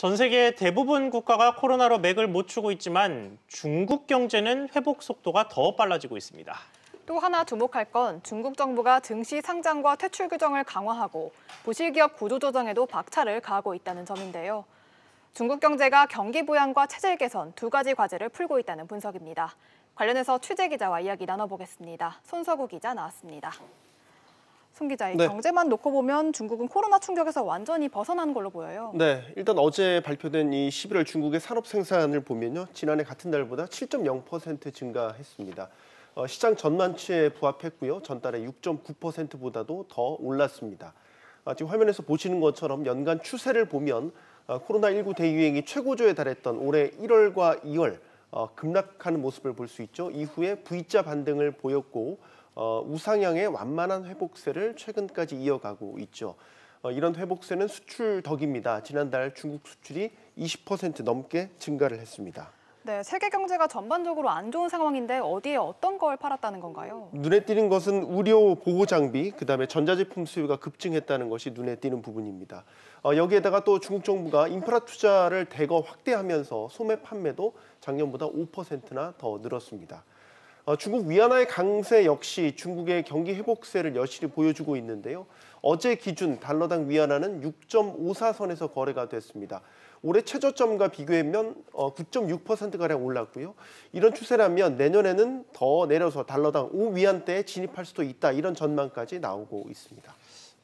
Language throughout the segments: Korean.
전 세계 대부분 국가가 코로나로 맥을 못 추고 있지만 중국 경제는 회복 속도가 더 빨라지고 있습니다. 또 하나 주목할 건 중국 정부가 증시 상장과 퇴출 규정을 강화하고 부실기업 구조조정에도 박차를 가하고 있다는 점인데요. 중국 경제가 경기 부양과 체질 개선 두 가지 과제를 풀고 있다는 분석입니다. 관련해서 취재 기자와 이야기 나눠보겠습니다. 손석우 기자 나왔습니다. 손 기자, 경제만 놓고 보면 중국은 코로나 충격에서 완전히 벗어난 걸로 보여요. 네, 일단 어제 발표된 이 11월 중국의 산업 생산을 보면요, 지난해 같은 달보다 7.0% 증가했습니다. 시장 전망치에 부합했고요, 전달에 6.9%보다도 더 올랐습니다. 지금 화면에서 보시는 것처럼 연간 추세를 보면 코로나19 대유행이 최고조에 달했던 올해 1월과 2월 급락하는 모습을 볼 수 있죠. 이후에 V자 반등을 보였고 우상향의 완만한 회복세를 최근까지 이어가고 있죠. 이런 회복세는 수출 덕입니다. 지난달 중국 수출이 20% 넘게 증가를 했습니다. 네, 세계 경제가 전반적으로 안 좋은 상황인데 어디에 어떤 걸 팔았다는 건가요? 눈에 띄는 것은 의료 보호 장비, 그다음에 전자제품 수요가 급증했다는 것이 눈에 띄는 부분입니다. 여기에다가 또 중국 정부가 인프라 투자를 대거 확대하면서 소매 판매도 작년보다 5%나 더 늘었습니다. 중국 위안화의 강세 역시 중국의 경기 회복세를 여실히 보여주고 있는데요. 어제 기준 달러당 위안화는 6.54선에서 거래가 됐습니다. 올해 최저점과 비교하면 9.6%가량 올랐고요. 이런 추세라면 내년에는 더 내려서 달러당 5위안대에 진입할 수도 있다. 이런 전망까지 나오고 있습니다.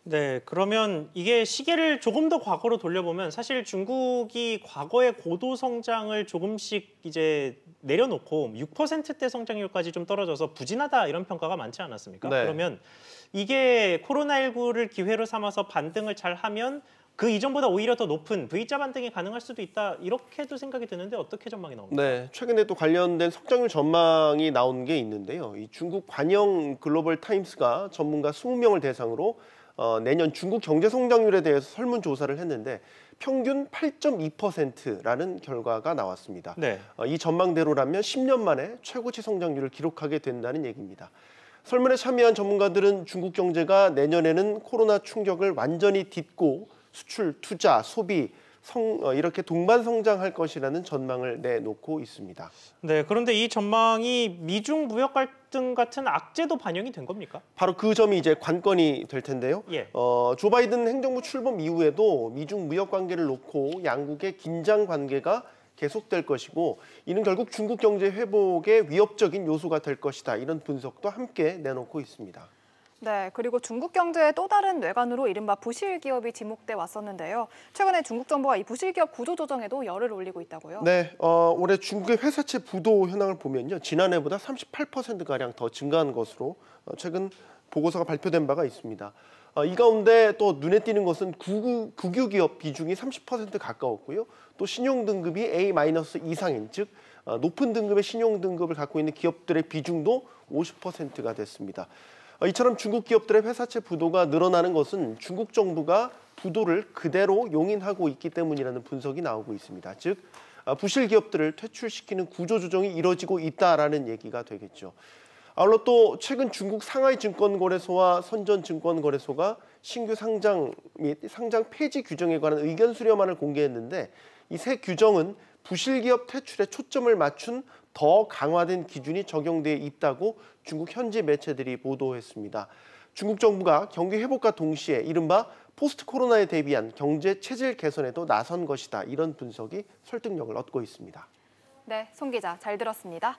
네, 그러면 이게 시계를 조금 더 과거로 돌려보면 사실 중국이 과거의 고도 성장을 조금씩 이제 내려놓고 6%대 성장률까지 좀 떨어져서 부진하다 이런 평가가 많지 않았습니까? 네. 그러면 이게 코로나19를 기회로 삼아서 반등을 잘 하면 그 이전보다 오히려 더 높은 V자 반등이 가능할 수도 있다 이렇게도 생각이 드는데 어떻게 전망이 나옵니까? 네, 최근에 또 관련된 성장률 전망이 나온 게 있는데요. 이 중국 관영 글로벌 타임스가 전문가 20명을 대상으로 내년 중국 경제 성장률에 대해서 설문조사를 했는데 평균 8.2%라는 결과가 나왔습니다. 네. 이 전망대로라면 10년 만에 최고치 성장률을 기록하게 된다는 얘기입니다. 설문에 참여한 전문가들은 중국 경제가 내년에는 코로나 충격을 완전히 딛고 수출, 투자, 소비, 이렇게 동반 성장할 것이라는 전망을 내놓고 있습니다. 네, 그런데 이 전망이 미중 무역 갈등 같은 악재도 반영이 된 겁니까? 바로 그 점이 이제 관건이 될 텐데요. 예. 조 바이든 행정부 출범 이후에도 미중 무역 관계를 놓고 양국의 긴장 관계가 계속될 것이고 이는 결국 중국 경제 회복의 위협적인 요소가 될 것이다. 이런 분석도 함께 내놓고 있습니다. 네, 그리고 중국 경제의 또 다른 뇌관으로 이른바 부실기업이 지목돼 왔었는데요. 최근에 중국 정부가 이 부실기업 구조조정에도 열을 올리고 있다고요? 네, 올해 중국의 회사채 부도 현황을 보면요. 지난해보다 38%가량 더 증가한 것으로 최근 보고서가 발표된 바가 있습니다. 이 가운데 또 눈에 띄는 것은 국유기업 비중이 30% 가까웠고요. 또 신용등급이 A- 이상인, 즉 높은 등급의 신용등급을 갖고 있는 기업들의 비중도 50%가 됐습니다. 이처럼 중국 기업들의 회사채 부도가 늘어나는 것은 중국 정부가 부도를 그대로 용인하고 있기 때문이라는 분석이 나오고 있습니다. 즉, 부실 기업들을 퇴출시키는 구조조정이 이뤄지고 있다라는 얘기가 되겠죠. 아울러 또 최근 중국 상하이증권거래소와 선전증권거래소가 신규 상장 및 상장 폐지 규정에 관한 의견 수렴안을 공개했는데 이 새 규정은 부실기업 퇴출에 초점을 맞춘 더 강화된 기준이 적용돼 있다고 중국 현지 매체들이 보도했습니다. 중국 정부가 경기 회복과 동시에 이른바 포스트 코로나에 대비한 경제 체질 개선에도 나선 것이다. 이런 분석이 설득력을 얻고 있습니다. 네, 손 기자 잘 들었습니다.